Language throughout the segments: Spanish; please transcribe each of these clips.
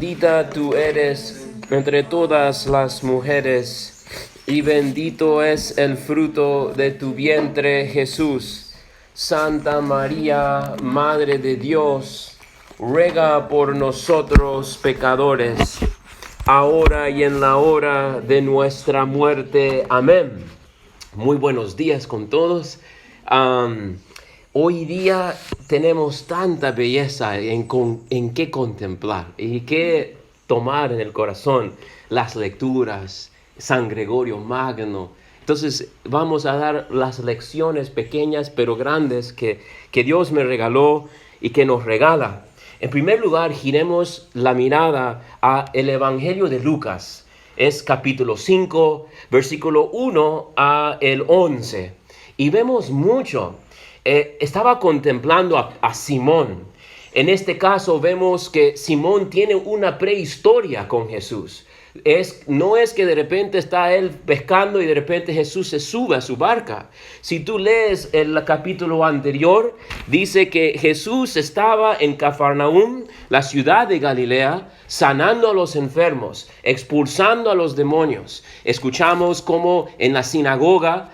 Bendita tú eres entre todas las mujeres, y bendito es el fruto de tu vientre, Jesús. Santa María, Madre de Dios, ruega por nosotros pecadores, ahora y en la hora de nuestra muerte. Amén. Muy buenos días con todos. Hoy día tenemos tanta belleza en qué contemplar y qué tomar en el corazón. Las lecturas, San Gregorio Magno. Entonces vamos a dar las lecciones pequeñas pero grandes que Dios me regaló y que nos regala. En primer lugar, giremos la mirada al Evangelio de Lucas. Es capítulo 5, versículo 1 a el 11. Y vemos mucho. Estaba contemplando a Simón. En este caso vemos que Simón tiene una prehistoria con Jesús. No es que de repente está él pescando y de repente Jesús se sube a su barca. Si tú lees el capítulo anterior, dice que Jesús estaba en Cafarnaúm, la ciudad de Galilea, sanando a los enfermos, expulsando a los demonios. Escuchamos cómo en la sinagoga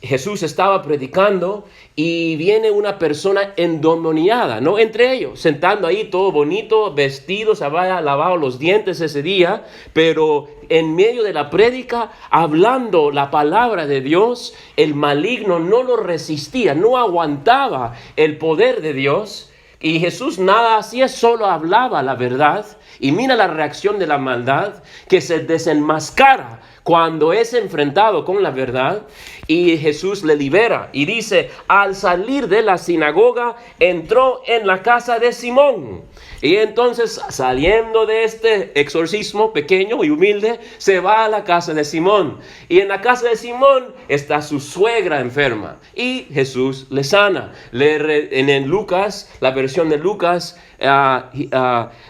Jesús estaba predicando y viene una persona endemoniada, ¿no? Entre ellos, sentando ahí todo bonito, vestido, se había lavado los dientes ese día, pero en medio de la prédica, hablando la palabra de Dios, el maligno no lo resistía, no aguantaba el poder de Dios. Y Jesús nada hacía, solo hablaba la verdad. Y mira la reacción de la maldad que se desenmascara cuando es enfrentado con la verdad, y Jesús le libera. Y dice, al salir de la sinagoga, entró en la casa de Simón. Y entonces, saliendo de este exorcismo pequeño y humilde, se va a la casa de Simón. Y en la casa de Simón está su suegra enferma. Y Jesús le sana. En Lucas, la versión de Lucas,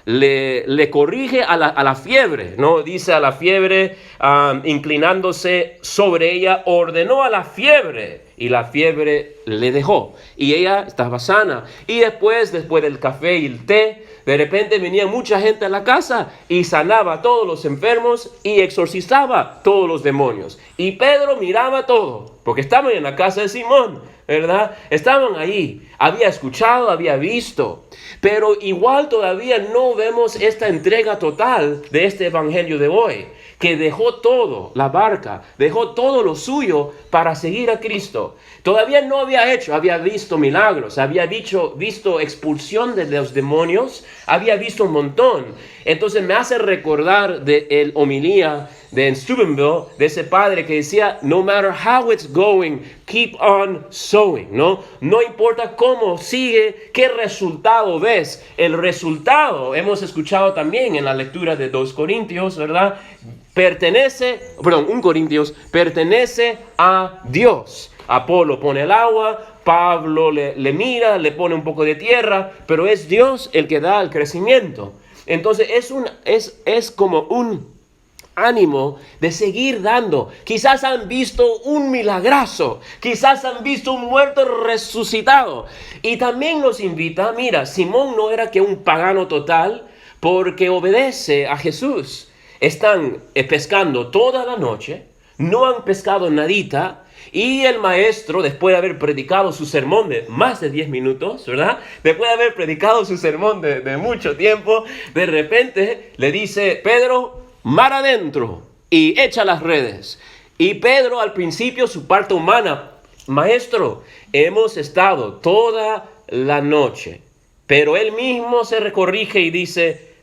le corrige a la fiebre, ¿no? Dice a la fiebre, inclinándose sobre ella, ordenó a la fiebre, y la fiebre le dejó, y ella estaba sana. Y después del café y el té, de repente venía mucha gente a la casa y sanaba a todos los enfermos y exorcizaba todos los demonios. Y Pedro miraba todo, porque estaban en la casa de Simón, ¿verdad? Estaban ahí, había escuchado, había visto, pero igual todavía no vemos esta entrega total de este evangelio de hoy, que dejó todo, la barca, dejó todo lo suyo para seguir a Cristo. Todavía no había visto milagros, había visto expulsión de los demonios, había visto un montón. Entonces me hace recordar de el homilía de Steubenville, de ese padre que decía, no matter how it's going, keep on sowing, ¿no? No importa cómo sigue, qué resultado ves. El resultado, hemos escuchado también en la lectura de 2 Corintios, ¿verdad? 1 Corintios, pertenece a Dios. Apolo pone el agua, Pablo le mira, le pone un poco de tierra, pero es Dios el que da el crecimiento. Entonces es como un ánimo de seguir dando. Quizás han visto un milagrazo, quizás han visto un muerto resucitado. Y también nos invita, mira, Simón no era que un pagano total, porque obedece a Jesús. Están pescando toda la noche, no han pescado nadita, y el maestro, después de haber predicado su sermón de más de 10 minutos, ¿verdad? Después de haber predicado su sermón de mucho tiempo, de repente le dice, Pedro, mar adentro y echa las redes. Y Pedro, al principio, su parte humana, maestro, hemos estado toda la noche. Pero él mismo se corrige y dice,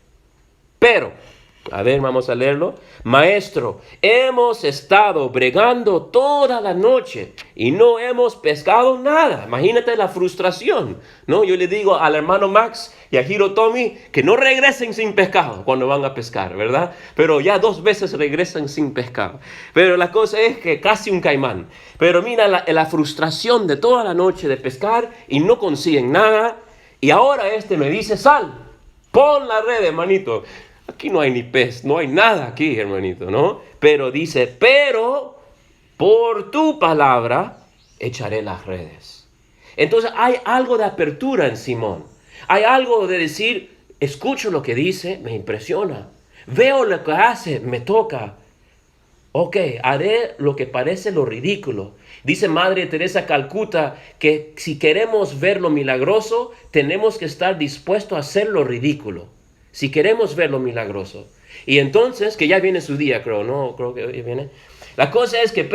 vamos a leerlo. Maestro, hemos estado bregando toda la noche y no hemos pescado nada. Imagínate la frustración, ¿no? Yo le digo al hermano Max y a Hiro Tommy que no regresen sin pescado cuando van a pescar, ¿verdad? Pero ya 2 veces regresan sin pescado. Pero la cosa es que casi un caimán. Pero mira la frustración de toda la noche de pescar y no consiguen nada. Y ahora me dice, sal, pon la red, hermanito. Aquí no hay ni pez, no hay nada aquí, hermanito, ¿no? Pero dice, pero por tu palabra echaré las redes. Entonces hay algo de apertura en Simón. Hay algo de decir, escucho lo que dice, me impresiona. Veo lo que hace, me toca. Ok, haré lo que parece lo ridículo. Dice Madre Teresa Calcuta que si queremos ver lo milagroso, tenemos que estar dispuestos a hacer lo ridículo. Si queremos ver lo milagroso. Y entonces, que ya viene su día, creo, ¿no? Creo que hoy viene. La cosa es que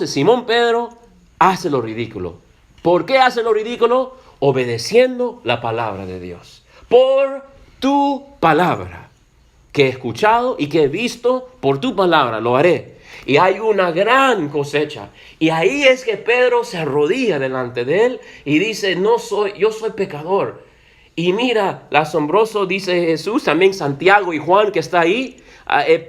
Simón Pedro, hace lo ridículo. ¿Por qué hace lo ridículo? Obedeciendo la palabra de Dios. Por tu palabra, que he escuchado y que he visto, por tu palabra lo haré. Y hay una gran cosecha. Y ahí es que Pedro se arrodilla delante de él y dice, yo soy pecador. Y mira, lo asombroso, dice Jesús, también Santiago y Juan que está ahí.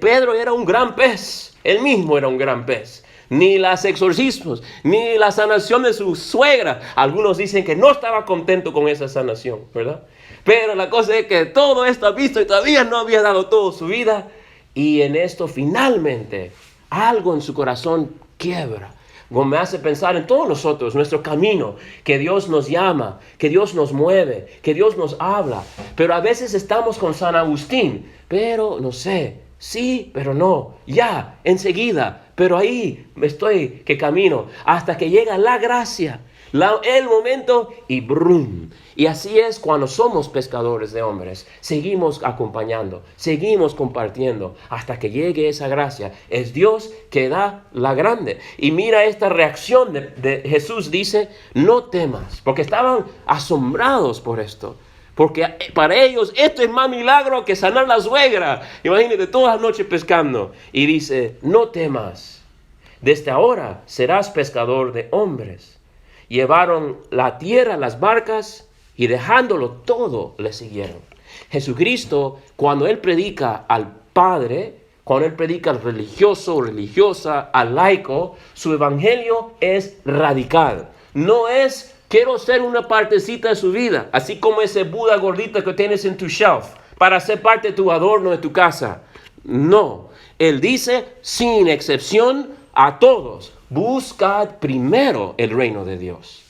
Pedro era un gran pez, él mismo era un gran pez. Ni los exorcismos, ni la sanación de su suegra. Algunos dicen que no estaba contento con esa sanación, ¿verdad? Pero la cosa es que todo esto ha visto y todavía no había dado toda su vida. Y en esto finalmente algo en su corazón quiebra. Me hace pensar en todos nosotros, nuestro camino, que Dios nos llama, que Dios nos mueve, que Dios nos habla. Pero a veces estamos con San Agustín, pero no sé, sí, pero no, ya, enseguida. Pero ahí estoy, que camino, hasta que llega la gracia, el momento y brum. Y así es cuando somos pescadores de hombres. Seguimos acompañando, seguimos compartiendo hasta que llegue esa gracia. Es Dios que da la grande. Y mira esta reacción de Jesús, dice, no temas, porque estaban asombrados por esto. Porque para ellos esto es más milagro que sanar la suegra. Imagínate, todas las noches pescando. Y dice, no temas, desde ahora serás pescador de hombres. Llevaron la tierra, las barcas, y dejándolo todo, le siguieron. Jesucristo, cuando Él predica al Padre, cuando Él predica al religioso, religiosa, al laico, su evangelio es radical. No es, quiero ser una partecita de su vida, así como ese Buda gordito que tienes en tu shelf, para ser parte de tu adorno de tu casa. No, Él dice, sin excepción, a todos, buscad primero el reino de Dios.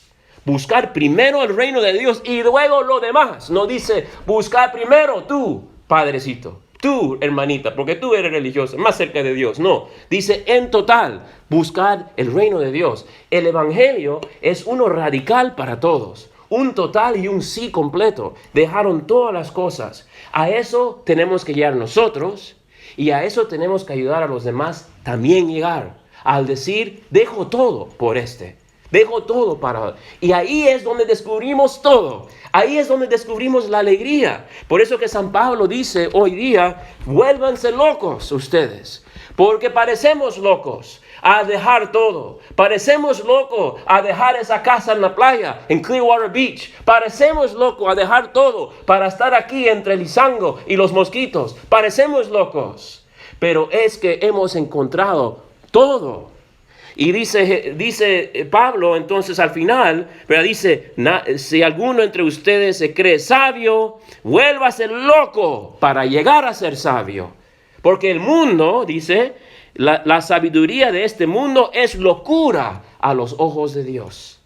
Buscar primero el reino de Dios y luego lo demás. No dice, buscar primero tú, padrecito, tú, hermanita, porque tú eres religiosa, más cerca de Dios. No, dice en total, buscar el reino de Dios. El evangelio es uno radical para todos. Un total y un sí completo. Dejaron todas las cosas. A eso tenemos que llegar nosotros y a eso tenemos que ayudar a los demás también llegar. Al decir, dejo todo por este. Dejo todo para... Y ahí es donde descubrimos todo. Ahí es donde descubrimos la alegría. Por eso que San Pablo dice hoy día, vuélvanse locos ustedes. Porque parecemos locos a dejar todo. Parecemos locos a dejar esa casa en la playa, en Clearwater Beach. Parecemos locos a dejar todo para estar aquí entre el Izango y los mosquitos. Parecemos locos. Pero es que hemos encontrado todo. Y dice Pablo entonces al final, pero dice, si alguno entre ustedes se cree sabio, vuélvase loco para llegar a ser sabio. Porque el mundo, dice, la sabiduría de este mundo es locura a los ojos de Dios.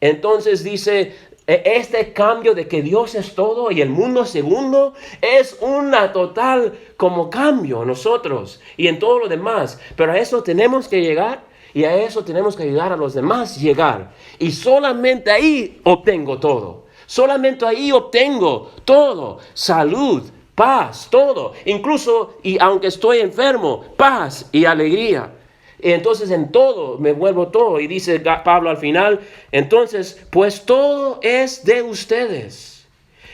Entonces dice, este cambio de que Dios es todo y el mundo segundo es una total como cambio en nosotros y en todo lo demás. Pero a eso tenemos que llegar. Y a eso tenemos que ayudar a los demás llegar. Y solamente ahí obtengo todo. Solamente ahí obtengo todo. Salud, paz, todo. Incluso, y aunque estoy enfermo, paz y alegría. Y entonces en todo me vuelvo todo. Y dice Pablo al final, entonces, pues todo es de ustedes.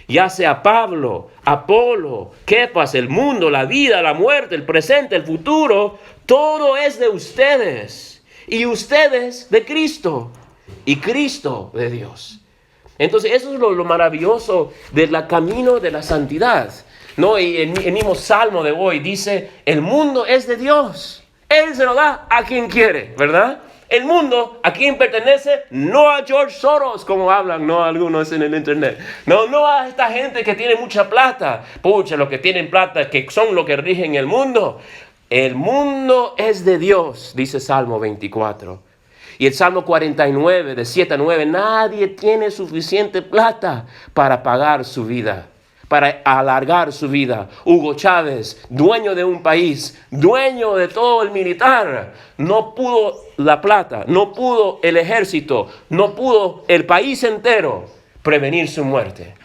Ya sea Pablo, Apolo, Kepas, el mundo, la vida, la muerte, el presente, el futuro, todo es de ustedes. Y ustedes de Cristo. Y Cristo de Dios. Entonces eso es lo maravilloso del camino de la santidad. ¿No? Y el mismo salmo de hoy dice, el mundo es de Dios. Él se lo da a quien quiere, ¿verdad? El mundo, ¿a quién pertenece? No a George Soros, como hablan, no a algunos en el internet. No a esta gente que tiene mucha plata. Pucha, los que tienen plata, que son los que rigen el mundo. El mundo es de Dios, dice Salmo 24. Y el Salmo 49, de 7 a 9, nadie tiene suficiente plata para pagar su vida, para alargar su vida. Hugo Chávez, dueño de un país, dueño de todo el militar, no pudo la plata, no pudo el ejército, no pudo el país entero prevenir su muerte.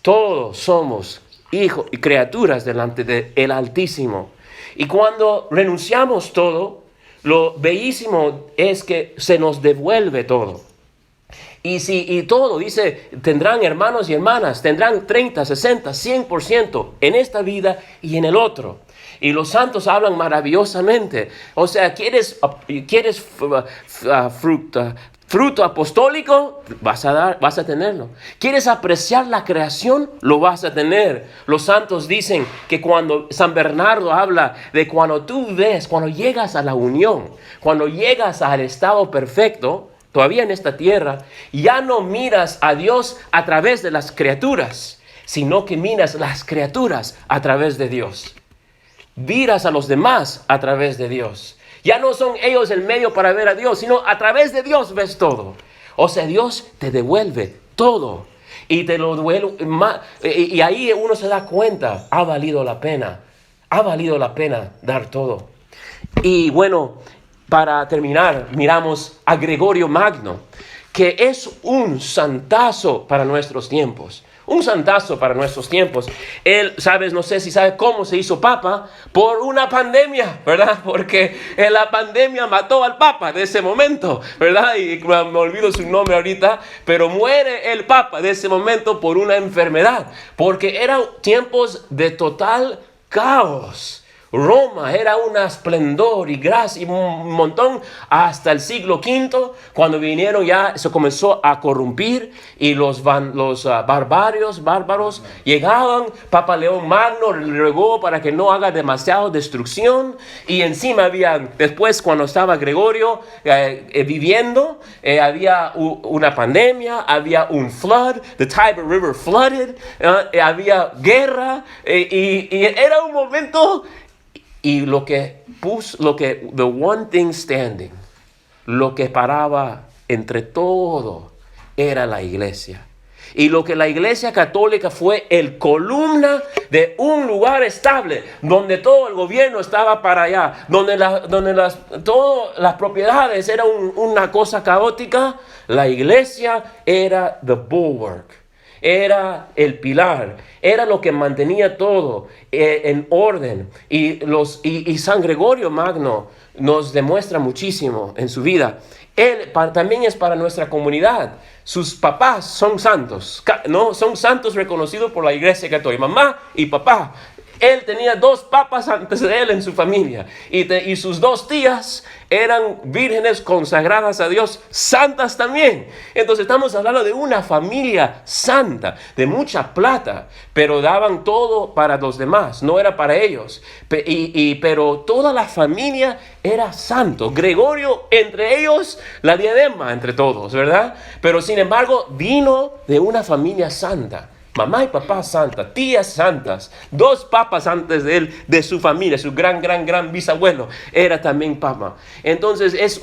Todos somos hijos y criaturas delante del Altísimo. Y cuando renunciamos todo, lo bellísimo es que se nos devuelve todo. Y todo, dice, tendrán hermanos y hermanas, tendrán 30, 60, 100% en esta vida y en el otro. Y los santos hablan maravillosamente. O sea, ¿quieres fruto apostólico? Vas a tenerlo. ¿Quieres apreciar la creación? Lo vas a tener. Los santos dicen que cuando San Bernardo habla de cuando llegas a la unión, cuando llegas al estado perfecto, todavía en esta tierra, ya no miras a Dios a través de las criaturas, sino que miras las criaturas a través de Dios. Miras a los demás a través de Dios. Ya no son ellos el medio para ver a Dios, sino a través de Dios ves todo. O sea, Dios te devuelve todo. Y te lo devuelve más. Y ahí uno se da cuenta, ha valido la pena. Ha valido la pena dar todo. Y bueno, para terminar, miramos a Gregorio Magno, que es un santazo para nuestros tiempos. Un santazo para nuestros tiempos. Él, no sé si sabe cómo se hizo papa, por una pandemia, ¿verdad? Porque la pandemia mató al papa de ese momento, ¿verdad? Y me olvido su nombre ahorita, pero muere el papa de ese momento por una enfermedad, porque eran tiempos de total caos. Roma era un esplendor y gracia y un montón hasta el siglo V, cuando vinieron ya se comenzó a corrompir y los bárbaros llegaban. Papa León Magno rogó para que no haga demasiada destrucción, y encima había, después cuando estaba Gregorio viviendo, había una pandemia, había un flood, the Tiber River flooded, había guerra, y era un momento. Y the one thing standing, lo que paraba entre todo, era la iglesia. Y lo que la iglesia católica fue el columna de un lugar estable, donde todo el gobierno estaba para allá, donde todas las propiedades eran una cosa caótica. La iglesia era the bulwark. Era el pilar, era lo que mantenía todo en orden. Y San Gregorio Magno nos demuestra muchísimo en su vida. Él también es para nuestra comunidad. Sus papás son santos, ¿no? Son santos reconocidos por la Iglesia Católica, mamá y papá. Él tenía 2 papas antes de él en su familia. Y sus 2 tías eran vírgenes consagradas a Dios, santas también. Entonces estamos hablando de una familia santa, de mucha plata, pero daban todo para los demás, no era para ellos. Pero toda la familia era santo. Gregorio, entre ellos, la diadema entre todos, ¿verdad? Pero sin embargo, vino de una familia santa. Mamá y papá santa, tías santas, 2 papas antes de él, de su familia, su gran bisabuelo, era también papa. Entonces es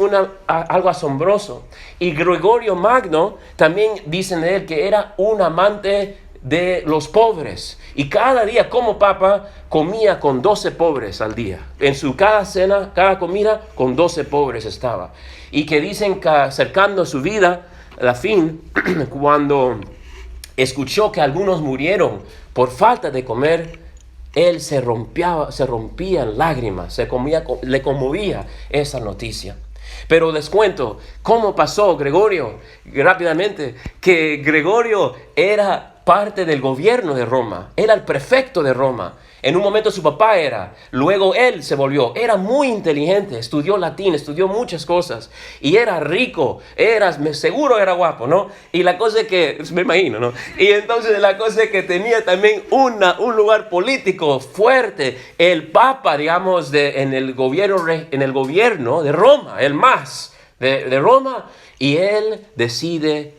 algo asombroso. Y Gregorio Magno, también dicen de él que era un amante de los pobres. Y cada día como papa comía con 12 pobres al día. En su cada cena, cada comida, con 12 pobres estaba. Y que dicen que acercando su vida, a la fin, cuando escuchó que algunos murieron por falta de comer, él se rompía en lágrimas, le conmovía esa noticia. Pero les cuento cómo pasó Gregorio, rápidamente, que Gregorio era parte del gobierno de Roma, era el prefecto de Roma. En un momento su papá luego él se volvió, era muy inteligente, estudió latín, estudió muchas cosas, y era rico, seguro era guapo, ¿no? Y la cosa es que, me imagino, ¿no? Y entonces la cosa es que tenía también un lugar político fuerte, el papa, digamos, en el gobierno de Roma, el más de Roma, y él decide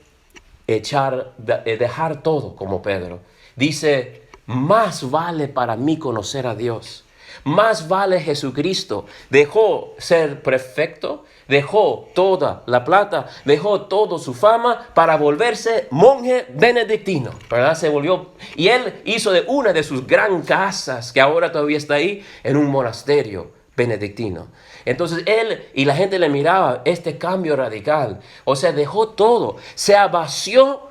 dejar todo como Pedro. Dice: más vale para mí conocer a Dios. Más vale Jesucristo. Dejó ser prefecto, dejó toda la plata, dejó toda su fama para volverse monje benedictino, ¿verdad? Se volvió, y él hizo de una de sus gran casas, que ahora todavía está ahí, en un monasterio benedictino. Entonces él y la gente le miraba este cambio radical. O sea, dejó todo, se vació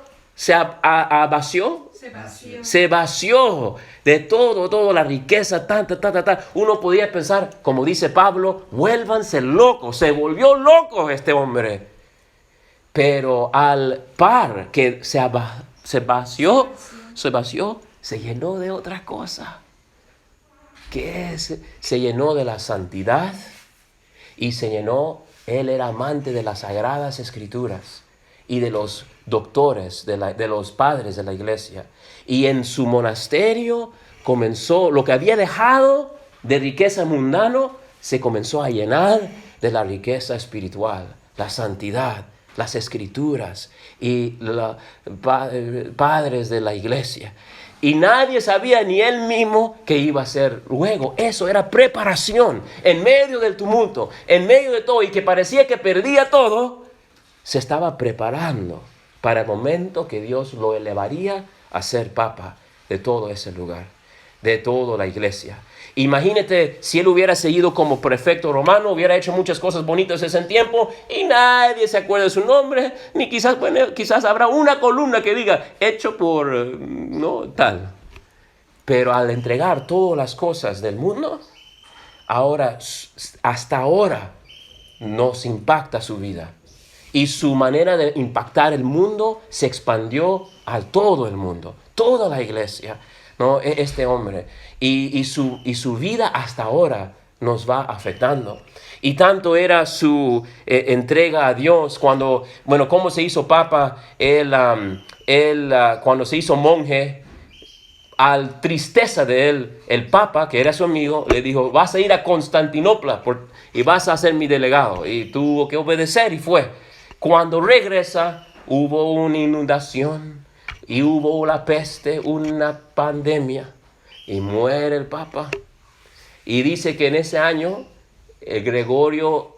de toda la riqueza, Uno podía pensar, como dice Pablo, vuélvanse locos. Se volvió loco este hombre. Pero al par que se vació, se llenó de otra cosa. Que se llenó de la santidad y él era amante de las Sagradas Escrituras y de los doctores, de los padres de la iglesia. Y en su monasterio comenzó, lo que había dejado de riqueza mundana, se comenzó a llenar de la riqueza espiritual, la santidad, las escrituras y los padres de la iglesia. Y nadie sabía, ni él mismo, que iba a ser luego. Eso era preparación. En medio del tumulto, en medio de todo, y que parecía que perdía todo, se estaba preparando para el momento que Dios lo elevaría a ser papa de todo ese lugar, de toda la iglesia. Imagínate si él hubiera seguido como prefecto romano, hubiera hecho muchas cosas bonitas ese tiempo y nadie se acuerda de su nombre, ni quizás habrá una columna que diga hecho por no tal. Pero al entregar todas las cosas del mundo, hasta ahora nos impacta su vida. Y su manera de impactar el mundo se expandió a todo el mundo, toda la iglesia, ¿no? Este hombre. Y su vida hasta ahora nos va afectando. Y tanto era su entrega a Dios ¿cómo se hizo papa? Él cuando se hizo monje, al tristeza de él, el papa, que era su amigo, le dijo, vas a ir a Constantinopla y vas a ser mi delegado. Y tuvo que obedecer y fue. Cuando regresa, hubo una inundación y hubo la peste, una pandemia, y muere el papa. Y dice que en ese año, Gregorio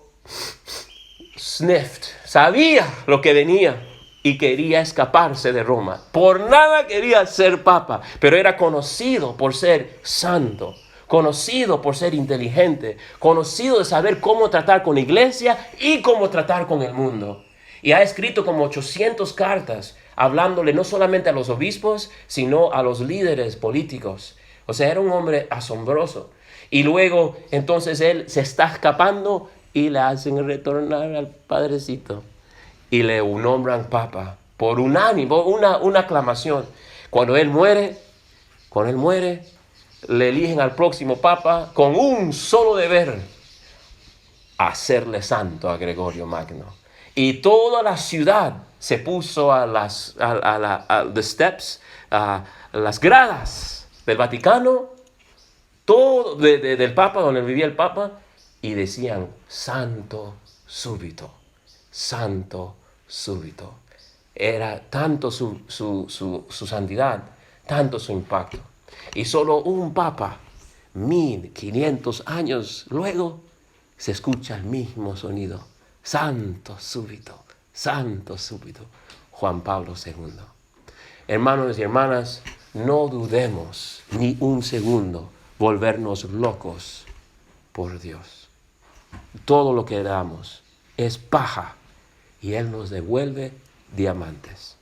sabía lo que venía y quería escaparse de Roma. Por nada quería ser papa, pero era conocido por ser santo, conocido por ser inteligente, conocido de saber cómo tratar con la iglesia y cómo tratar con el mundo. Y ha escrito como 800 cartas hablándole no solamente a los obispos, sino a los líderes políticos. O sea, era un hombre asombroso. Y luego, entonces, él se está escapando y le hacen retornar al padrecito. Y le nombran papa por unánime, una aclamación. Cuando él muere, le eligen al próximo papa con un solo deber: hacerle santo a Gregorio Magno. Y toda la ciudad se puso a las gradas del Vaticano, todo del Papa, donde vivía el Papa, y decían, santo súbito, santo súbito. Era tanto su santidad, tanto su impacto. Y solo un Papa, 1500 años luego, se escucha el mismo sonido. Santo súbito, Juan Pablo II. Hermanos y hermanas, no dudemos ni un segundo volvernos locos por Dios. Todo lo que damos es paja y Él nos devuelve diamantes.